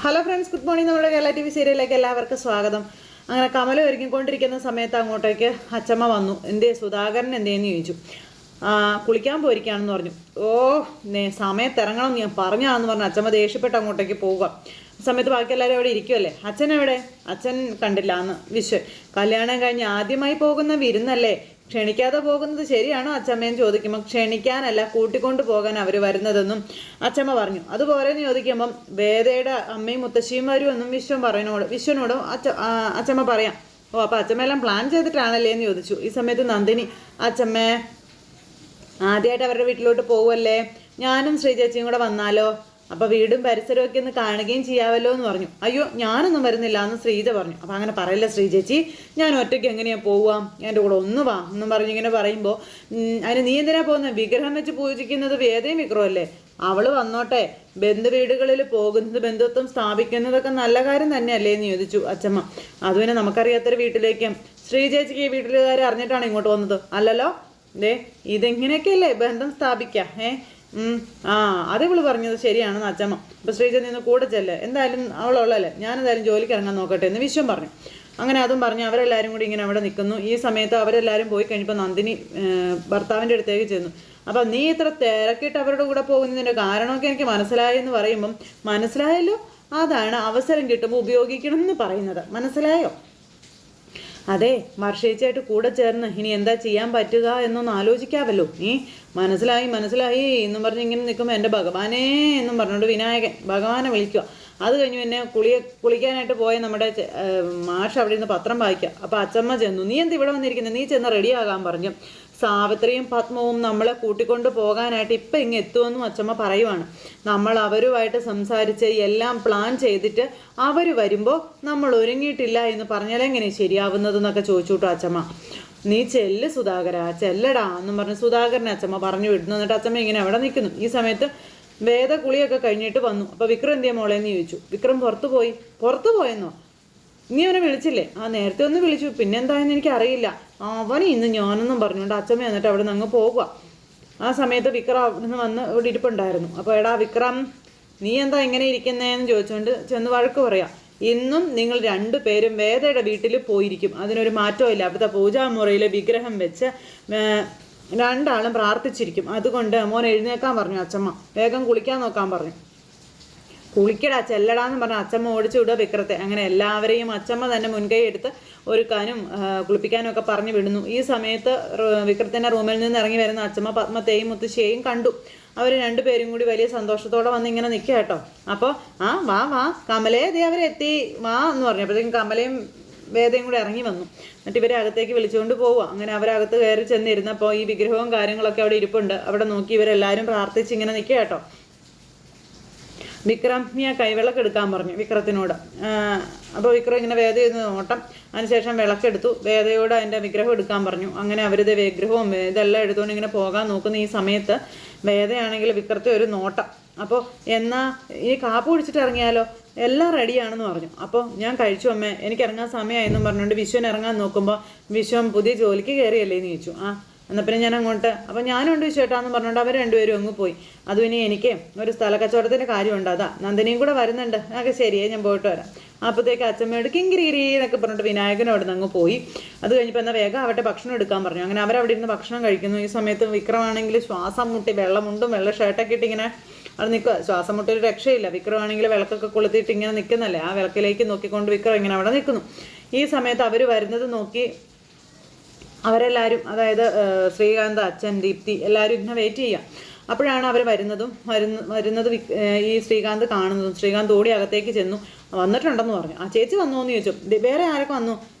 Hello friends, good morning. നമ്മുടെ Kerala TV സീരിയലിലേക്ക് എല്ലാവർക്കും സ്വാഗതം. അങ്ങനെ കമല ഒരുങ്ങിക്കൊണ്ടിരിക്കുന്ന സമയത്ത് അങ്ങോട്ടേക്ക് അച്ചമ്മ വന്നു. എന്തേ സുധാകരൻ എന്തേന്ന് ചോദിച്ചു. കുളിക്കാൻ പോയിരിക്കുകയാണെന്ന് പറഞ്ഞു. സമയത്ത് ഇറങ്ങണം ഞാൻ പറഞ്ഞാന്ന് പറഞ്ഞ് അച്ചമ്മ ദേഷ്യപ്പെട്ട് അങ്ങോട്ടേക്ക് പോവുക. സമയത്ത് ബാക്കി എല്ലാവരും അവിടെ ഇരിക്കുമല്ലേ. അച്ഛൻ എവിടെ? അച്ഛൻ കണ്ടില്ല എന്ന് വിശ്വൻ. കല്യാണം കഴിഞ്ഞ് ആദ്യമായി പോകുന്ന വിരുന്നല്ലേ, ക്ഷണിക്കാതെ പോകുന്നത് ശരിയാണോ അച്ചമ്മയെന്ന് ചോദിക്കുമ്പോൾ ക്ഷണിക്കാനല്ല കൂട്ടിക്കൊണ്ട് പോകാൻ അവർ വരുന്നതെന്നും അച്ചമ്മ പറഞ്ഞു. അതുപോലെന്ന് ചോദിക്കുമ്പം വേദയുടെ അമ്മയും മുത്തശ്ശിയും വരുമെന്നും വിശ്വനോടും അച്ചമ്മ പറയാം. അപ്പം അച്ചമ്മയെല്ലാം പ്ലാൻ ചെയ്തിട്ടാണല്ലേ എന്ന് ചോദിച്ചു. ഈ സമയത്ത് നന്ദിനി, അച്ചമ്മേ ആദ്യമായിട്ട് അവരുടെ വീട്ടിലോട്ട് പോവല്ലേ, ഞാനും ശ്രീചേച്ചിയും കൂടെ വന്നാലോ, അപ്പോൾ വീടും പരിസരമൊക്കെ ഒന്ന് കാണുകയും ചെയ്യാമല്ലോ എന്ന് പറഞ്ഞു. അയ്യോ ഞാനൊന്നും വരുന്നില്ല എന്ന് ശ്രീജ പറഞ്ഞു. അപ്പം അങ്ങനെ പറയില്ല ശ്രീചേച്ചി, ഞാൻ ഒറ്റയ്ക്ക് എങ്ങനെയാണ് പോവാം, എൻ്റെ കൂടെ ഒന്ന് വാ എന്നും പറഞ്ഞു ഇങ്ങനെ പറയുമ്പോൾ, അതിന് നീ എന്തിനാ പോകുന്നത്, വിഗ്രഹം വെച്ച് പൂജിക്കുന്നത് വേദയും വിഗ്രഹമല്ലേ, അവള് വന്നോട്ടെ, ബന്ധുവീടുകളിൽ പോകുന്നത് ബന്ധുത്വം സ്ഥാപിക്കുന്നതൊക്കെ നല്ല കാര്യം തന്നെയല്ലേ എന്ന് ചോദിച്ചു അച്ചമ്മ. അതുപിന്നെ നമുക്കറിയാത്തൊരു വീട്ടിലേക്ക് ശ്രീചേച്ചിക്ക് ഈ വീട്ടിലുകാരെ അറിഞ്ഞിട്ടാണ് ഇങ്ങോട്ട് വന്നത് അല്ലല്ലോ, ഇതെങ്ങനെയൊക്കെയല്ലേ ബന്ധം സ്ഥാപിക്കാം. അതിവള് പറഞ്ഞത് ശരിയാണെന്ന് അച്ചമ്മ. അപ്പോൾ ശ്രീജ നിന്ന് കൂടെ ചെല്ലേ, എന്തായാലും അവളുള്ളല്ലേ, ഞാനെന്തായാലും ജോലിക്ക് ഇറങ്ങാൻ നോക്കട്ടെ എന്ന് വിശ്വം പറഞ്ഞു. അങ്ങനെ അതും പറഞ്ഞ് അവരെല്ലാവരും കൂടി ഇങ്ങനെ അവിടെ നിൽക്കുന്നു. ഈ സമയത്ത് അവരെല്ലാവരും പോയി കഴിഞ്ഞപ്പോൾ നന്ദിനി ഭർത്താവിൻ്റെ അടുത്തേക്ക് ചെന്നു. അപ്പം നീ ഇത്ര തിരക്കിട്ട് അവരുടെ കൂടെ പോകുന്നതിൻ്റെ കാരണമൊക്കെ എനിക്ക് മനസ്സിലായി എന്ന് പറയുമ്പം, മനസ്സിലായല്ലോ, അതാണ് അവസരം കിട്ടുമ്പോൾ ഉപയോഗിക്കണം എന്ന് പറയുന്നത്, മനസ്സിലായോ? അതെ, വർഷേച്ചായിട്ട് കൂടെ ചേർന്ന് ഇനി എന്താ ചെയ്യാൻ പറ്റുക എന്നൊന്ന് ആലോചിക്കാമല്ലോ. നീ മനസ്സിലായി എന്നും പറഞ്ഞ് ഇങ്ങനെ നിൽക്കുമ്പോൾ എൻ്റെ ഭഗവാനേ എന്നും പറഞ്ഞുകൊണ്ട് വിനായകൻ ഭഗവാനെ വിളിക്കുക. അത് കഴിഞ്ഞ് പിന്നെ കുളിക്കാനായിട്ട് പോയ നമ്മുടെ മാഷ് അവിടെ നിന്ന് പത്രം വായിക്കുക. അപ്പോൾ അച്ചമ്മ ചെന്നു. നീ എന്ത് ഇവിടെ വന്നിരിക്കുന്നത്, നീ ചെന്ന് റെഡിയാകാൻ പറഞ്ഞു. സാവിത്രിയും പത്മവും നമ്മളെ കൂട്ടിക്കൊണ്ട് പോകാനായിട്ട് ഇപ്പം ഇങ്ങ് എത്തുമെന്നും അച്ചമ്മ പറയുവാണ്. നമ്മൾ അവരുമായിട്ട് സംസാരിച്ച് എല്ലാം പ്ലാൻ ചെയ്തിട്ട് അവർ വരുമ്പോൾ നമ്മൾ ഒരുങ്ങിയിട്ടില്ല എന്ന് പറഞ്ഞാലെങ്ങനെ ശരിയാവുന്നതെന്നൊക്കെ ചോദിച്ചു കേട്ടോ അച്ചമ്മ. നീ ചെല്ല് സുധാകര, ചെല്ലടാ എന്നും പറഞ്ഞ് സുധാകരനെ അച്ചമ്മ പറഞ്ഞു വിടുന്നു. എന്നിട്ട് അച്ചമ്മ ഇങ്ങനെ അവിടെ നിൽക്കുന്നു. ഈ സമയത്ത് വേദ കുളിയൊക്കെ കഴിഞ്ഞിട്ട് വന്നു. അപ്പോൾ വിക്രം എന്തിയാ മോളേന്ന് ചോദിച്ചു. വിക്രം പുറത്തു പോയെന്നോ, നീ അവനെ വിളിച്ചില്ലേ? നേരത്തെ ഒന്ന് വിളിച്ചു, പിന്നെന്തായെന്ന് എനിക്കറിയില്ല, അവന് ഇന്ന് ഞാനൊന്നും പറഞ്ഞുകൊണ്ട് അച്ചമ്മ എന്നിട്ട് അവിടെ നിന്ന് അങ്ങ് പോകുക. ആ സമയത്ത് വിക്രം അവിടെ നിന്ന് വന്ന് ഇവിടെ ഇരിപ്പുണ്ടായിരുന്നു. അപ്പോൾ എടാ വിക്രം, നീ എന്താ ഇങ്ങനെ ഇരിക്കുന്നതെന്ന് ചോദിച്ചുകൊണ്ട് ചെന്ന് വഴക്ക് പറയാം. ഇന്നും നിങ്ങൾ രണ്ടുപേരും വേദയുടെ വീട്ടിൽ പോയിരിക്കും, അതിനൊരു മാറ്റവും ഇല്ല. അവിടുത്തെ പൂജാമുറിയിൽ വിഗ്രഹം വെച്ച് രണ്ടാളും പ്രാർത്ഥിച്ചിരിക്കും. അതുകൊണ്ട് മോൻ എഴുന്നേക്കാൻ പറഞ്ഞു അച്ചമ്മ. വേഗം കുളിക്കാൻ നോക്കാൻ പറഞ്ഞു. കുളിക്കടാ ചെല്ലടാന്ന് പറഞ്ഞ അച്ചമ്മ ഓടിച്ചു വിടുക വിക്രത്തെ. അങ്ങനെ എല്ലാവരെയും അച്ചമ്മ തന്നെ മുൻകൈ എടുത്ത് ഒരുക്കാനും കുളിപ്പിക്കാനും ഒക്കെ പറഞ്ഞു വിടുന്നു. ഈ സമയത്ത് വിക്രത്തിൻ്റെ റൂമിൽ നിന്ന് ഇറങ്ങി വരുന്ന അച്ചമ്മ പത്മത്തെയും മുത്തശ്ശിയെയും കണ്ടു. അവർ രണ്ടുപേരും കൂടി വലിയ സന്തോഷത്തോടെ വന്ന് ഇങ്ങനെ നിൽക്കുക കേട്ടോ. അപ്പോൾ വാ കമലേ ദേ അവരെത്തി വാ എന്ന് പറഞ്ഞു. അപ്പോഴത്തേക്കും കമലയും വേദയും കൂടി ഇറങ്ങി വന്നു. എന്നിട്ട് ഇവരെ അകത്തേക്ക് വിളിച്ചുകൊണ്ട് പോവുക. അങ്ങനെ അവരകത്ത് കയറി ചെന്നിരുന്നപ്പോൾ ഈ വിഗ്രഹവും കാര്യങ്ങളൊക്കെ അവിടെ ഇരിപ്പുണ്ട്. അവിടെ നോക്കി ഇവരെല്ലാവരും പ്രാർത്ഥിച്ച് ഇങ്ങനെ നിൽക്കുക കേട്ടോ. വിക്രം നീ ആ കൈവിളക്ക് എടുക്കാൻ പറഞ്ഞു വിക്രത്തിനോട്. അപ്പോൾ വിക്രം ഇങ്ങനെ വേദ ചെയ്ത് നോട്ടം. അതിനുശേഷം വിളക്കെടുത്തു. വേദയോട് അതിൻ്റെ വിഗ്രഹം എടുക്കാൻ പറഞ്ഞു. അങ്ങനെ അവരിത് വിഗ്രഹവും ഇതെല്ലാം എടുത്തുകൊണ്ട് ഇങ്ങനെ പോകാൻ നോക്കുന്ന ഈ സമയത്ത് വേദയാണെങ്കിൽ വിക്രത്തെ ഒരു നോട്ടം. അപ്പോൾ എന്നാ ഈ കാപ്പ് കുടിച്ചിട്ട് ഇറങ്ങിയാലോ, എല്ലാം റെഡിയാണെന്ന് പറഞ്ഞു. അപ്പോൾ ഞാൻ കഴിച്ചു അമ്മേ, എനിക്ക് ഇറങ്ങാൻ സമയമായെന്നും പറഞ്ഞുകൊണ്ട് വിശ്വൻ ഇറങ്ങാൻ നോക്കുമ്പോൾ വിശ്വം പുതിയ ജോലിക്ക് കയറിയല്ലേ എന്ന് ചോദിച്ചു. എന്നാൽ പിന്നെ ഞാൻ അങ്ങോട്ട്, അപ്പോൾ ഞാനുണ്ട് വിശ്വേട്ടാന്ന് പറഞ്ഞുകൊണ്ട് അവർ രണ്ടുപേരും അങ്ങ് പോയി. അത് പിന്നെ എനിക്ക് ഒരു സ്ഥല കച്ചവടത്തിൻ്റെ കാര്യമുണ്ട്, അതാ നന്ദിനിയും കൂടെ വരുന്നുണ്ട്. അതൊക്കെ ശരിയേ, ഞാൻ പോയിട്ട് വരാം. അപ്പോഴത്തേക്ക് അച്ചമ്മയോട് കിങ്കിരി എന്നൊക്കെ പറഞ്ഞിട്ട് വിനായകനും അവിടെ നിന്ന് അങ്ങ് പോയി. അത് കഴിഞ്ഞപ്പോൾ എന്നാൽ വേഗം അവരുടെ ഭക്ഷണം എടുക്കാൻ പറഞ്ഞു. അങ്ങനെ അവരവിടെ ഇരുന്ന് ഭക്ഷണം കഴിക്കുന്നു. ഈ സമയത്ത് വിക്രമാണെങ്കിൽ ശ്വാസം മുട്ടി വെള്ളമുണ്ടും വെള്ള ഷർട്ടൊക്കെ ഇട്ട് ഇങ്ങനെ അവിടെ നിൽക്കുക. ശ്വാസം മുട്ടൊരു രക്ഷയില്ല. വിക്രമാണെങ്കിൽ വിളക്കൊക്കെ കൊളുത്തിയിട്ട് ഇങ്ങനെ നിൽക്കുന്നല്ലേ, ആ വിളക്കിലേക്ക് നോക്കിക്കൊണ്ട് വിക്രം ഇങ്ങനെ അവിടെ നിൽക്കുന്നു. ഈ സമയത്ത് അവർ വരുന്നത് നോക്കി അവരെല്ലാവരും, അതായത് ശ്രീകാന്ത്, അച്ഛൻ, ദീപ്തി എല്ലാവരും ഇങ്ങനെ വെയിറ്റ് ചെയ്യുക. അപ്പോഴാണ് അവർ വരുന്നത് ഈ ശ്രീകാന്ത് കാണുന്നതും. ശ്രീകാന്ത് ഓടി അകത്തേക്ക് ചെന്നു. വന്നിട്ടുണ്ടെന്ന് പറഞ്ഞു. ചേച്ചി വന്നോ എന്ന് ചോദിച്ചു. വേറെ ആരൊക്കെ വന്നു?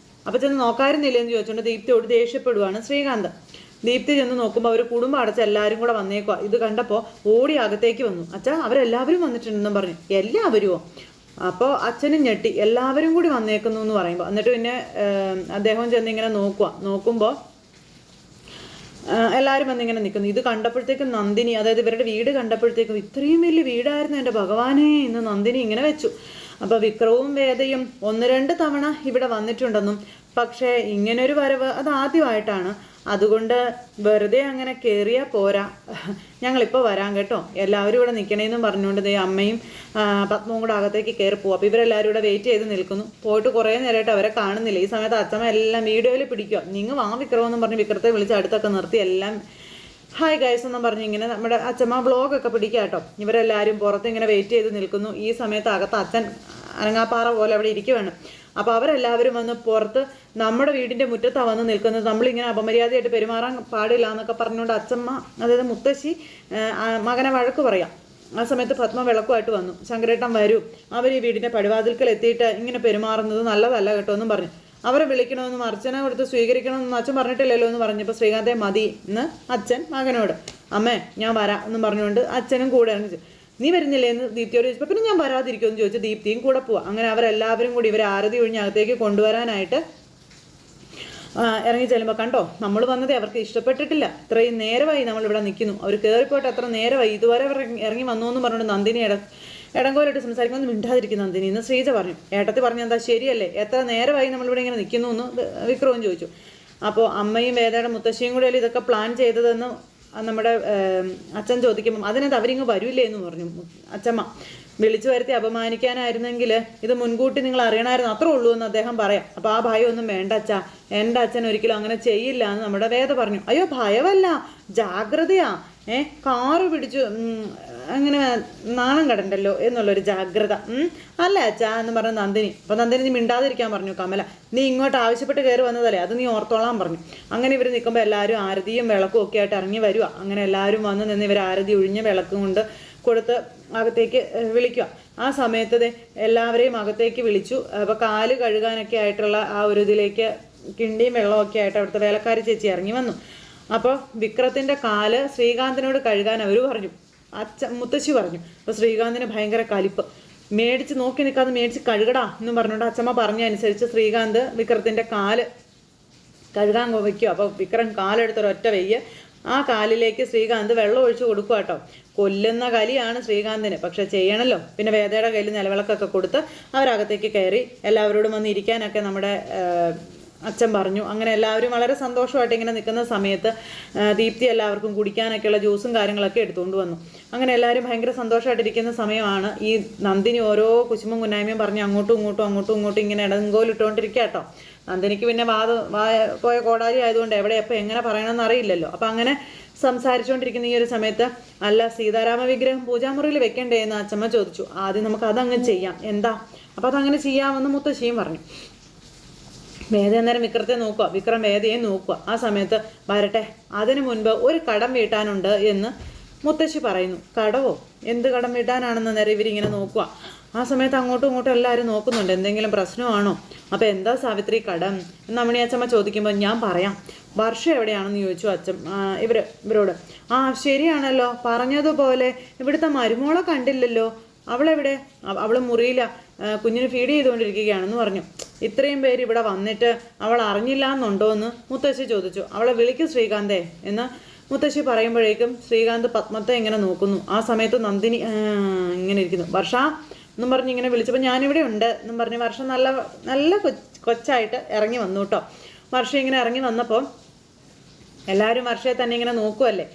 അപ്പോൾ ചെന്ന് നോക്കാറുന്നില്ലെന്ന് ചോദിച്ചുകൊണ്ട് ദീപ്തിയോട് ദേഷ്യപ്പെടുവാണ് ശ്രീകാന്ത്. ദീപ്തി ചെന്ന് നോക്കുമ്പോൾ അവർ കുടുംബം അടച്ച് എല്ലാവരും കൂടെ വന്നേക്കുക. ഇത് കണ്ടപ്പോൾ ഓടി അകത്തേക്ക് വന്നു. അച്ഛാ അവരെല്ലാവരും വന്നിട്ടുണ്ടെന്നും പറഞ്ഞു. എല്ലാവരുമോ? അപ്പോൾ അച്ഛനും ഞെട്ടി. എല്ലാവരും കൂടി വന്നേക്കുന്നു എന്ന് പറയുമ്പോൾ. എന്നിട്ട് പിന്നെ അദ്ദേഹം ചെന്ന് ഇങ്ങനെ നോക്കുമ്പോൾ എല്ലാവരും വന്നിങ്ങനെ നിൽക്കുന്നു. ഇത് കണ്ടപ്പോഴത്തേക്കും നന്ദിനി, അതായത് ഇവരുടെ വീട് കണ്ടപ്പോഴത്തേക്കും ഇത്രയും വലിയ വീടായിരുന്നു എൻ്റെ ഭഗവാനെ എന്ന് നന്ദിനി ഇങ്ങനെ വെച്ചു. അപ്പോൾ വിക്രവും വേദയും 1-2 തവണ ഇവിടെ വന്നിട്ടുണ്ടെന്നും പക്ഷേ ഇങ്ങനൊരു വരവ് അത് ആദ്യമായിട്ടാണ്. അതുകൊണ്ട് വെറുതെ അങ്ങനെ കയറിയാൽ പോരാ, ഞങ്ങളിപ്പോൾ വരാം കേട്ടോ, എല്ലാവരും ഇവിടെ നിൽക്കണേന്നും പറഞ്ഞുകൊണ്ട് ദേ അമ്മയും പത്മവും കൂടെ അകത്തേക്ക് കയറി പോകും. അപ്പോൾ ഇവരെല്ലാവരും ഇവിടെ വെയിറ്റ് ചെയ്ത് നിൽക്കുന്നു. പോയിട്ട് കുറേ നേരമായിട്ട് അവരെ കാണുന്നില്ല. ഈ സമയത്ത് അച്ഛമ്മ എല്ലാം വീഡിയോയിൽ പിടിക്കുക. നിങ്ങൾ വാ വിക്രമെന്നും പറഞ്ഞ് വിക്രത്തെ വിളിച്ച് അടുത്തൊക്കെ നിർത്തി എല്ലാം ഹായ് ഗൈസ് എന്നും പറഞ്ഞ് ഇങ്ങനെ നമ്മുടെ അച്ഛമ്മ വ്ളോഗൊക്കെ പിടിക്കുക കേട്ടോ. ഇവരെല്ലാവരും പുറത്ത് ഇങ്ങനെ വെയിറ്റ് ചെയ്ത് നിൽക്കുന്നു. ഈ സമയത്ത് അകത്ത് അച്ഛൻ അനങ്ങാപ്പാറ പോലെ അവിടെ ഇരിക്കുവാണ്. അപ്പോൾ അവരെല്ലാവരും വന്ന് പുറത്ത് നമ്മുടെ വീടിൻ്റെ മുറ്റത്താണ് വന്ന് നിൽക്കുന്നത്. നമ്മളിങ്ങനെ അപമര്യാദയായിട്ട് പെരുമാറാൻ പാടില്ല എന്നൊക്കെ പറഞ്ഞുകൊണ്ട് അച്ഛമ്മ, അതായത് മുത്തശ്ശി മകനെ വഴക്ക് പറയാം. ആ സമയത്ത് പത്മ വിളക്കുമായിട്ട് വന്നു. ശങ്കരേട്ടൻ വരൂ, അവർ ഈ വീടിൻ്റെ പടിവാതിൽക്കൽ എത്തിയിട്ട് ഇങ്ങനെ പെരുമാറുന്നത് നല്ലതല്ല കേട്ടോ എന്നും പറഞ്ഞു. അവരെ വിളിക്കണമെന്നും അർച്ചന കൊടുത്ത് സ്വീകരിക്കണമെന്നും അച്ഛൻ പറഞ്ഞിട്ടില്ലല്ലോ എന്ന് പറഞ്ഞപ്പോൾ ശ്രീകാന്തേ മതി എന്ന് അച്ഛൻ മകനോട്. അമ്മേ ഞാൻ വരാം എന്നും പറഞ്ഞുകൊണ്ട് അച്ഛനും കൂടെ ഇറങ്ങി. നീ വരുന്നില്ലേ എന്ന് ദീപ്തിയോട് ചോദിച്ചപ്പോൾ പിന്നെ ഞാൻ വരാതിരിക്കുമെന്ന് ചോദിച്ചു. ദീപ്തിയും കൂടെ പോവാം. അങ്ങനെ അവരെല്ലാവരും കൂടി ഇവരെ ആരതി ഒഴിഞ്ഞ് അകത്തേക്ക് കൊണ്ടുവരാനായിട്ട് ഇറങ്ങി ചെല്ലുമ്പോൾ കണ്ടോ, നമ്മൾ വന്നത് അവർക്ക് ഇഷ്ടപ്പെട്ടിട്ടില്ല. ഇത്രയും നേരമായി നമ്മളിവിടെ നിൽക്കുന്നു, അവർ കയറിപ്പോയിട്ട് എത്ര നേരമായി, ഇതുവരെ അവർ ഇറങ്ങി വന്നു എന്ന് പറഞ്ഞുകൊണ്ട് നന്ദിനി ഇടങ്കോലായിട്ട് സംസാരിക്കുമെന്ന് മിണ്ടാതിരിക്കും നന്ദിനി എന്ന് ശ്രീജ പറഞ്ഞു. ഏട്ടത്തി പറഞ്ഞു എന്താ ശരിയല്ലേ, എത്ര നേരമായി നമ്മളിവിടെ ഇങ്ങനെ നിൽക്കുന്നു എന്ന് വിക്രവും ചോദിച്ചു. അപ്പോൾ അമ്മയും വേദയുടെ മുത്തശ്ശിയും കൂടെ ഇതൊക്കെ പ്ലാൻ ചെയ്തതെന്ന് നമ്മുടെ അച്ഛൻ ചോദിക്കുമ്പം അതിനകത്ത് അവരിങ്ങ് വരില്ലേ എന്ന് പറഞ്ഞു അച്ഛമ്മ. വിളിച്ചു വരുത്തി അപമാനിക്കാനായിരുന്നെങ്കിൽ ഇത് മുൻകൂട്ടി നിങ്ങൾ അറിയണമായിരുന്നു, അത്രേ ഉള്ളൂ എന്ന് അദ്ദേഹം പറയാം. അപ്പോൾ ആ ഭയം ഒന്നും വേണ്ട അച്ഛാ, എൻ്റെ അച്ഛൻ ഒരിക്കലും അങ്ങനെ ചെയ്യില്ല എന്ന് നമ്മുടെ വേദ പറഞ്ഞു. അയ്യോ ഭയമല്ല, ജാഗ്രതയാ, കാറ് പിടിച്ചു അങ്ങനെ നാണം കടണ്ടല്ലോ എന്നുള്ളൊരു ജാഗ്രത. അല്ല അച്ഛാ എന്ന് പറഞ്ഞ നന്ദിനി. അപ്പോൾ നന്ദിനി നീ മിണ്ടാതിരിക്കാൻ പറഞ്ഞു കമല. നീ ഇങ്ങോട്ട് ആവശ്യപ്പെട്ട് കയറി വന്നതല്ലേ, അത് നീ ഓർത്തോളാൻ പറഞ്ഞു. അങ്ങനെ ഇവർ നിൽക്കുമ്പോൾ എല്ലാവരും ആരതിയും വിളക്കും ഒക്കെ ആയിട്ട് ഇറങ്ങി വരിക. അങ്ങനെ എല്ലാവരും വന്ന് നിന്ന് ഇവർ ആരതി ഒഴിഞ്ഞ് വിളക്കും കൊണ്ട് കൊടുത്ത് അകത്തേക്ക് വിളിക്കുക. ആ സമയത്ത് എല്ലാവരെയും അകത്തേക്ക് വിളിച്ചു. അപ്പോൾ കാല് കഴുകാനൊക്കെ ആയിട്ടുള്ള ആ ഒരു ഇതിലേക്ക് കിണ്ടിയും വെള്ളമൊക്കെ ആയിട്ട് അവിടുത്തെ വേലക്കാരി ചേച്ചി ഇറങ്ങി വന്നു. അപ്പോൾ വിക്രത്തിൻ്റെ കാല് ശ്രീകാന്തിനോട് കഴുകാൻ അവർ പറഞ്ഞു. മുത്തശ്ശി പറഞ്ഞു. അപ്പോൾ ശ്രീകാന്തിന് ഭയങ്കര കലിപ്പ്. മേടിച്ച് നോക്കി നിൽക്കാതെ മേടിച്ച് കഴുകടാ എന്നും പറഞ്ഞുകൊണ്ട് അച്ഛമ്മ പറഞ്ഞ അനുസരിച്ച് ശ്രീകാന്ത് വിക്രത്തിൻ്റെ കാല് കഴുകാൻ വയ്ക്കും. അപ്പോൾ വിക്രം കാലെടുത്തൊരൊറ്റ വെയ്യ് ആ കാലിലേക്ക് ശ്രീകാന്ത് വെള്ളം ഒഴിച്ചു കൊടുക്കുക കേട്ടോ. കൊല്ലുന്ന കലിയാണ് ശ്രീകാന്തിന്, പക്ഷെ ചെയ്യണമല്ലോ. പിന്നെ വേദയുടെ കയ്യിൽ നിലവിളക്കൊക്കെ കൊടുത്ത് അവരകത്തേക്ക് കയറി എല്ലാവരോടും വന്ന് ഇരിക്കാനൊക്കെ നമ്മുടെ അച്ഛൻ പറഞ്ഞു. അങ്ങനെ എല്ലാവരും വളരെ സന്തോഷമായിട്ട് ഇങ്ങനെ നിൽക്കുന്ന സമയത്ത് ദീപ്തി എല്ലാവർക്കും കുടിക്കാനൊക്കെയുള്ള ജ്യൂസും കാര്യങ്ങളൊക്കെ എടുത്തുകൊണ്ട് വന്നു. അങ്ങനെ എല്ലാവരും ഭയങ്കര സന്തോഷമായിട്ടിരിക്കുന്ന സമയമാണ് ഈ നന്ദിനി ഓരോ കുശുമ്പും കുന്നായ്മയും പറഞ്ഞ് അങ്ങോട്ടും ഇങ്ങോട്ടും ഇങ്ങനെ ഇടങ്കോലിട്ടുകൊണ്ടിരിക്കുക കേട്ടോ. നന്ദിനിക്ക് പിന്നെ പോയ കോടാലി ആയതുകൊണ്ട് എവിടെ എപ്പോൾ എങ്ങനെ പറയണമെന്ന് അറിയില്ലല്ലോ. അപ്പം അങ്ങനെ സംസാരിച്ചുകൊണ്ടിരിക്കുന്ന ഈ ഒരു സമയത്ത് അല്ല സീതാരാമ വിഗ്രഹം പൂജാമുറിയിൽ വെക്കണ്ടേ എന്ന് അച്ഛമ്മ ചോദിച്ചു. ആദ്യം നമുക്ക് അതങ്ങ് ചെയ്യാം, എന്താ? അപ്പോൾ അതങ്ങനെ ചെയ്യാമെന്ന് മുത്തശ്ശിയും പറഞ്ഞു. വേദ അന്നേരം വിക്രത്തെ നോക്കുക, വിക്രം വേദയെ നോക്കുക. ആ സമയത്ത് വരട്ടെ, അതിനു മുൻപ് ഒരു കടം വീട്ടാനുണ്ട് എന്ന് മുത്തശ്ശി പറയുന്നു. കടവോ? എന്ത് കടം വീട്ടാനാണെന്ന് നേരം ഇവരിങ്ങനെ നോക്കുക. ആ സമയത്ത് അങ്ങോട്ടും ഇങ്ങോട്ടും എല്ലാവരും നോക്കുന്നുണ്ട്, എന്തെങ്കിലും പ്രശ്നമാണോ? അപ്പോൾ എന്താ സാവിത്രി കടം എന്ന് അമ്മണിയച്ചമ്മ ചോദിക്കുമ്പോൾ ഞാൻ പറയാം. വർഷം എവിടെയാണെന്ന് ചോദിച്ചു ഇവരോട്. ആ ശരിയാണല്ലോ, പറഞ്ഞതുപോലെ ഇവിടുത്തെ മരുമോളെ കണ്ടില്ലല്ലോ, അവളെവിടെ? അവൾ മുറിയില്ല, കുഞ്ഞിന് ഫീഡ് ചെയ്തുകൊണ്ടിരിക്കുകയാണെന്ന് പറഞ്ഞു. ഇത്രയും പേര് ഇവിടെ വന്നിട്ട് അവൾ അറിഞ്ഞില്ല എന്നുണ്ടോ എന്ന് മുത്തശ്ശി ചോദിച്ചു. അവളെ വിളിക്കും ശ്രീകാന്തേ എന്ന് മുത്തശ്ശി പറയുമ്പോഴേക്കും ശ്രീകാന്ത് പത്മത്തെ ഇങ്ങനെ നോക്കുന്നു. ആ സമയത്ത് നന്ദിനി ഇങ്ങനെ ഇരിക്കുന്നു. വർഷ എന്നും പറഞ്ഞ് ഇങ്ങനെ വിളിച്ചപ്പോൾ ഞാനിവിടെ ഉണ്ട് എന്നും പറഞ്ഞ് വർഷം നല്ല കൊച്ചായിട്ട് ഇറങ്ങി വന്നു കേട്ടോ. വർഷം ഇങ്ങനെ ഇറങ്ങി വന്നപ്പോൾ എല്ലാവരും വർഷയെ തന്നെ ഇങ്ങനെ നോക്കുമല്ലേ.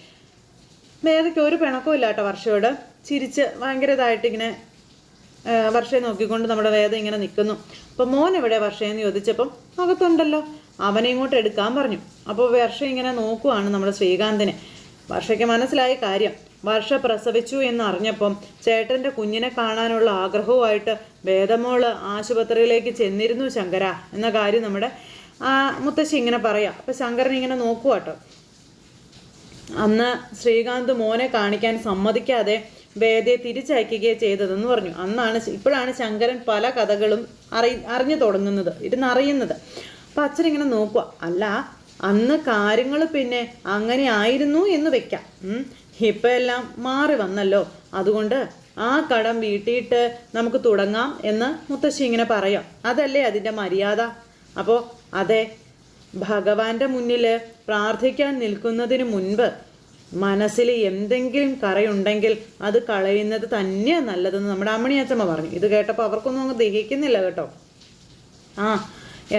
വേദയ്ക്ക് ഒരു പിണക്കവും ഇല്ല കേട്ടോ വർഷയോട്. ചിരിച്ച് ഭയങ്കര ഇതായിട്ട് ഇങ്ങനെ വർഷയെ നോക്കിക്കൊണ്ട് നമ്മുടെ വേദ ഇങ്ങനെ നിൽക്കുന്നു. അപ്പോൾ മോൻ എവിടെ വർഷയെന്ന് ചോദിച്ചപ്പം അകത്തുണ്ടല്ലോ, അവനെ ഇങ്ങോട്ട് എടുക്കാൻ പറഞ്ഞു. അപ്പോൾ വർഷ ഇങ്ങനെ നോക്കുവാണ് നമ്മുടെ ശ്രീകാന്തിനെ. വർഷയ്ക്ക് മനസ്സിലായ കാര്യം. വർഷ പ്രസവിച്ചു എന്നറിഞ്ഞപ്പം ചേട്ടൻ്റെ കുഞ്ഞിനെ കാണാനുള്ള ആഗ്രഹവുമായിട്ട് വേദമോള് ആശുപത്രിയിലേക്ക് ചെന്നിരുന്നു ശങ്കര എന്ന കാര്യം നമ്മുടെ മുത്തശ്ശി ഇങ്ങനെ പറയാം. അപ്പോൾ ശങ്കരൻ ഇങ്ങനെ നോക്കുക കേട്ടോ. അന്ന് ശ്രീകാന്ത് മോനെ കാണിക്കാൻ സമ്മതിക്കാതെ വേദയെ തിരിച്ചയക്കുകയാണ് ചെയ്തതെന്ന് പറഞ്ഞു. ഇപ്പോഴാണ് ശങ്കരൻ പല കഥകളും അറിഞ്ഞു തുടങ്ങുന്നത്, ഇരുന്നറിയുന്നത്. അപ്പം അച്ഛനിങ്ങനെ നോക്കുക. അല്ല അന്ന് കാര്യങ്ങൾ പിന്നെ അങ്ങനെ ആയിരുന്നു എന്ന് വെക്കാം. ഇപ്പം എല്ലാം മാറി വന്നല്ലോ, അതുകൊണ്ട് ആ കടം വീട്ടിയിട്ട് നമുക്ക് തുടങ്ങാം എന്ന് മുത്തശ്ശി ഇങ്ങനെ പറയാം. അതല്ലേ അതിൻ്റെ മര്യാദ? അപ്പോൾ അതെ, ഭഗവാന്റെ മുന്നിൽ പ്രാർത്ഥിക്കാൻ നിൽക്കുന്നതിന് മുൻപ് മനസ്സിൽ എന്തെങ്കിലും കറയുണ്ടെങ്കിൽ അത് കളയുന്നത് തന്നെയാണ് നല്ലതെന്ന് നമ്മുടെ അമ്മണിയച്ചമ്മ പറഞ്ഞു. ഇത് കേട്ടപ്പോൾ അവർക്കൊന്നും അങ്ങ് ദഹിക്കുന്നില്ല കേട്ടോ.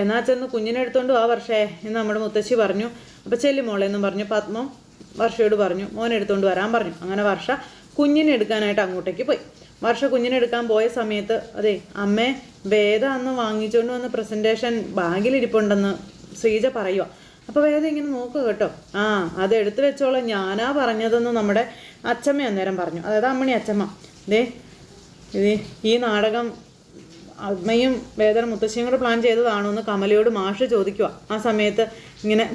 എന്നാ ചെന്ന് കുഞ്ഞിനെ എടുത്തോണ്ട് ആ വർഷേ എന്ന് നമ്മുടെ മുത്തശ്ശി പറഞ്ഞു. അപ്പോൾ ചെല്ലി മോളെ എന്നും പറഞ്ഞു പത്മം വർഷയോട് പറഞ്ഞു മോനെ എടുത്തുകൊണ്ട് വരാൻ പറഞ്ഞു. അങ്ങനെ വർഷ കുഞ്ഞിനെ എടുക്കാനായിട്ട് അങ്ങോട്ടേക്ക് പോയി. വർഷ കുഞ്ഞിനെ എടുക്കാൻ പോയ സമയത്ത് അതെ അമ്മേ വേദ അന്ന് വാങ്ങിച്ചുകൊണ്ട് വന്ന് പ്രസൻറ്റേഷൻ ബാഗിലിരിപ്പുണ്ടെന്ന് ശ്രീജ പറയുക. അപ്പോൾ വേദ ഇങ്ങനെ നോക്കുക കേട്ടോ. അത് എടുത്തു വെച്ചോളാം, ഞാനാ പറഞ്ഞതെന്ന് നമ്മുടെ അച്ചമ്മ അന്നേരം പറഞ്ഞു. അതായത് അമ്മണി അച്ചമ്മ. ഈ നാടകം അമ്മയും വേദന മുത്തശ്ശിയും കൂടെ പ്ലാൻ ചെയ്തതാണോ എന്ന് കമലയോട് മാഷ് ചോദിക്കുക. ആ സമയത്ത് ഇങ്ങനെ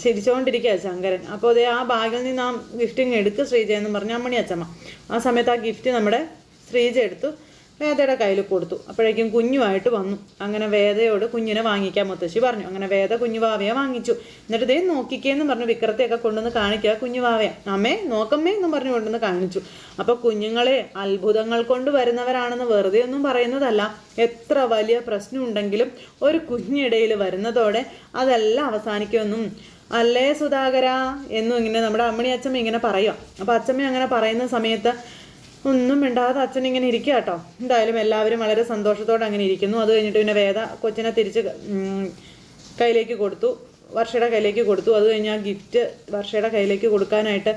ചിരിച്ചുകൊണ്ടിരിക്കുക ശങ്കരൻ. അപ്പോൾ ആ ബാഗിൽ നിന്ന് ആ ഗിഫ്റ്റ് ഇങ്ങനെ എടുക്കുക ശ്രീജ എന്നും പറഞ്ഞു അമ്മണി അച്ചമ്മ. ആ സമയത്ത് ആ ഗിഫ്റ്റ് നമ്മുടെ ശ്രീജ എടുത്തു വേദയുടെ കയ്യിൽ കൊടുത്തു. അപ്പോഴേക്കും കുഞ്ഞുമായിട്ട് വന്നു. അങ്ങനെ വേദയോട് കുഞ്ഞിനെ വാങ്ങിക്കാൻ മുത്തശ്ശി പറഞ്ഞു. അങ്ങനെ വേദ കുഞ്ഞുവാവയെ വാങ്ങിച്ചു. എന്നിട്ട് ഇതേ നോക്കിക്കേന്ന് പറഞ്ഞു വിക്രത്തെയൊക്കെ കൊണ്ടുവന്ന് കാണിക്കുക കുഞ്ഞുവാവയെ. അമ്മേ നോക്കമ്മേ എന്നും പറഞ്ഞു കൊണ്ടുവന്ന് കാണിച്ചു. അപ്പോൾ കുഞ്ഞുങ്ങളെ അത്ഭുതങ്ങൾ കൊണ്ട് വരുന്നവരാണെന്ന് വെറുതെ ഒന്നും പറയുന്നതല്ല. എത്ര വലിയ പ്രശ്നം ഉണ്ടെങ്കിലും ഒരു കുഞ്ഞിടയിൽ വരുന്നതോടെ അതെല്ലാം അവസാനിക്കുമെന്നും അല്ലേ സുധാകര എന്നും ഇങ്ങനെ നമ്മുടെ അമ്മണി അച്ചമ്മ ഇങ്ങനെ പറയുക. അപ്പോൾ അച്ചമ്മ അങ്ങനെ പറയുന്ന സമയത്ത് ഒന്നും മിണ്ടാതെ അച്ഛൻ ഇങ്ങനെ ഇരിക്കുക കേട്ടോ. എന്തായാലും എല്ലാവരും വളരെ സന്തോഷത്തോടെ അങ്ങനെ ഇരിക്കുന്നു. അത് കഴിഞ്ഞിട്ട് പിന്നെ വേദ കൊച്ചിനെ തിരിച്ച് കയ്യിലേക്ക് കൊടുത്തു, വർഷയുടെ കയ്യിലേക്ക് കൊടുത്തു. അത് കഴിഞ്ഞ് ആ ഗിഫ്റ്റ് വർഷയുടെ കയ്യിലേക്ക് കൊടുക്കാനായിട്ട്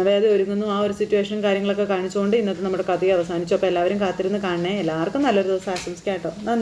വേദ ഒരുങ്ങുന്നു. ആ ഒരു സിറ്റുവേഷൻ കാര്യങ്ങളൊക്കെ കാണിച്ചുകൊണ്ട് ഇന്നത്തെ നമ്മുടെ കഥ അവസാനിച്ചു. അപ്പോൾ എല്ലാവരും കാത്തിരുന്ന് കാണണേ. എല്ലാവർക്കും നല്ലൊരു ദിവസം ആശംസിക്കാം കേട്ടോ. നന്ദി.